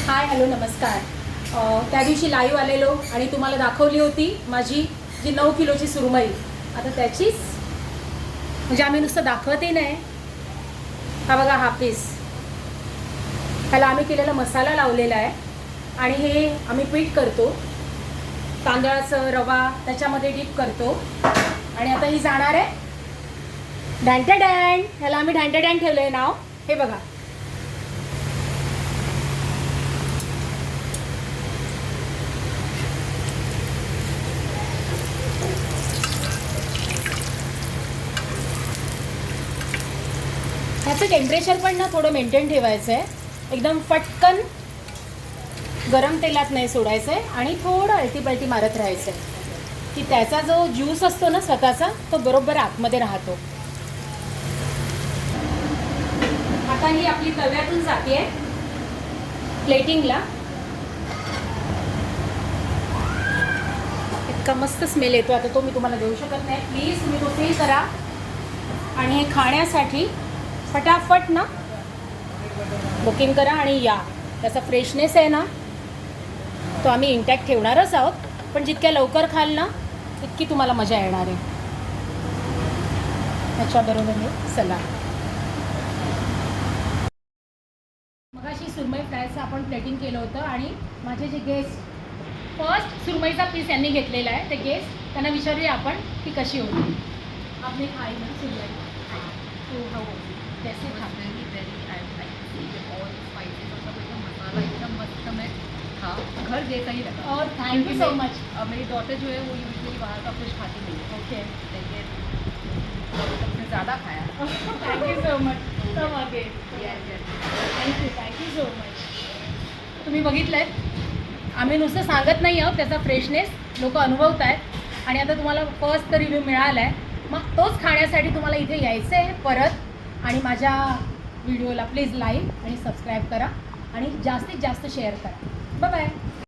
Hi hello नमस्कार. त्या दिवशी लाईव्ह आलेलो आणि तुम्हाला दाखवली होती माझी जी 9 किलोची सुरमई. आता त्याचीच म्हणजे आम्ही नुसतं दाखवतही नाही. हा बघा हा पीस, ह्याला आम्ही केलेला मसाला लावलेला आहे आणि हे आम्ही पीठ करतो, तांदळाचं रवा त्याच्यामध्ये डीप करतो. आणि आता ही जाणार आहे ढँटडँड. ह्याला आम्ही ढँटडँड ठेवलं आहे नाव. हे बघा, ह्याचं टेम्परेचर पण ना थोडं मेंटेन ठेवायचं आहे. एकदम पटकन गरम तेलात नाही सोडायचं आहे आणि थोडं अळतीपळती मारत राहायचं आहे की त्याचा जो ज्यूस असतो ना स्वतःचा, तो बरोबर आतमध्ये राहतो. आता ही आपली तव्यातून जाते प्लेटिंगला. इतका मस्त स्मेल येतो. आता तो मी तुम्हाला देऊ शकत नाही. प्लीज तुम्ही तो फील करा. आणि हे खाण्यासाठी फटाफट ना बुकिंग करा आणि या. त्याचा फ्रेशनेस आहे ना तो आम्ही इंटॅक्ट ठेवणारच आहोत, पण जितक्या लवकर खाल ना तितकी तुम्हाला मजा येणार आहे. त्याच्याबरोबर हे सलाड. मगाशी सुरमई फ्रायचं आपण प्लेटिंग केलं होतं आणि माझे जे गेस्ट फर्स्ट सुरमईचा पीस यांनी घेतलेला आहे, ते गेस्ट त्यांना विचारूया आपण की कशी होती. आपने खाई ना सुरमई? तो हाऊ कैसे खाते हैं? मसाला एकदम मस्त में था, घर जैसा ही लगा. और थैंक यू सो मच. मेरी डॉटर जो है वो यूजुअली बाहर का कुछ खाती नहीं है, ओके, लेकिन उसने ज़्यादा खाया. Thank you so much. Come again. Thank you so much. तुम्ही बघितलं आम्ही नुसतं सांगत नाही आहोत, त्याचा फ्रेशनेस लोक अनुभवत आहेत. आणि आता तुम्हाला फर्स्ट रिव्ह्यू मिळाला आहे, मग तोच खाण्यासाठी तुम्हाला इथे यायचं आहे परत. आणि माझ्या व्हिडिओला प्लीज लाईक आणि सबस्क्राईब करा आणि जास्तीत जास्त शेअर करा. Bye bye.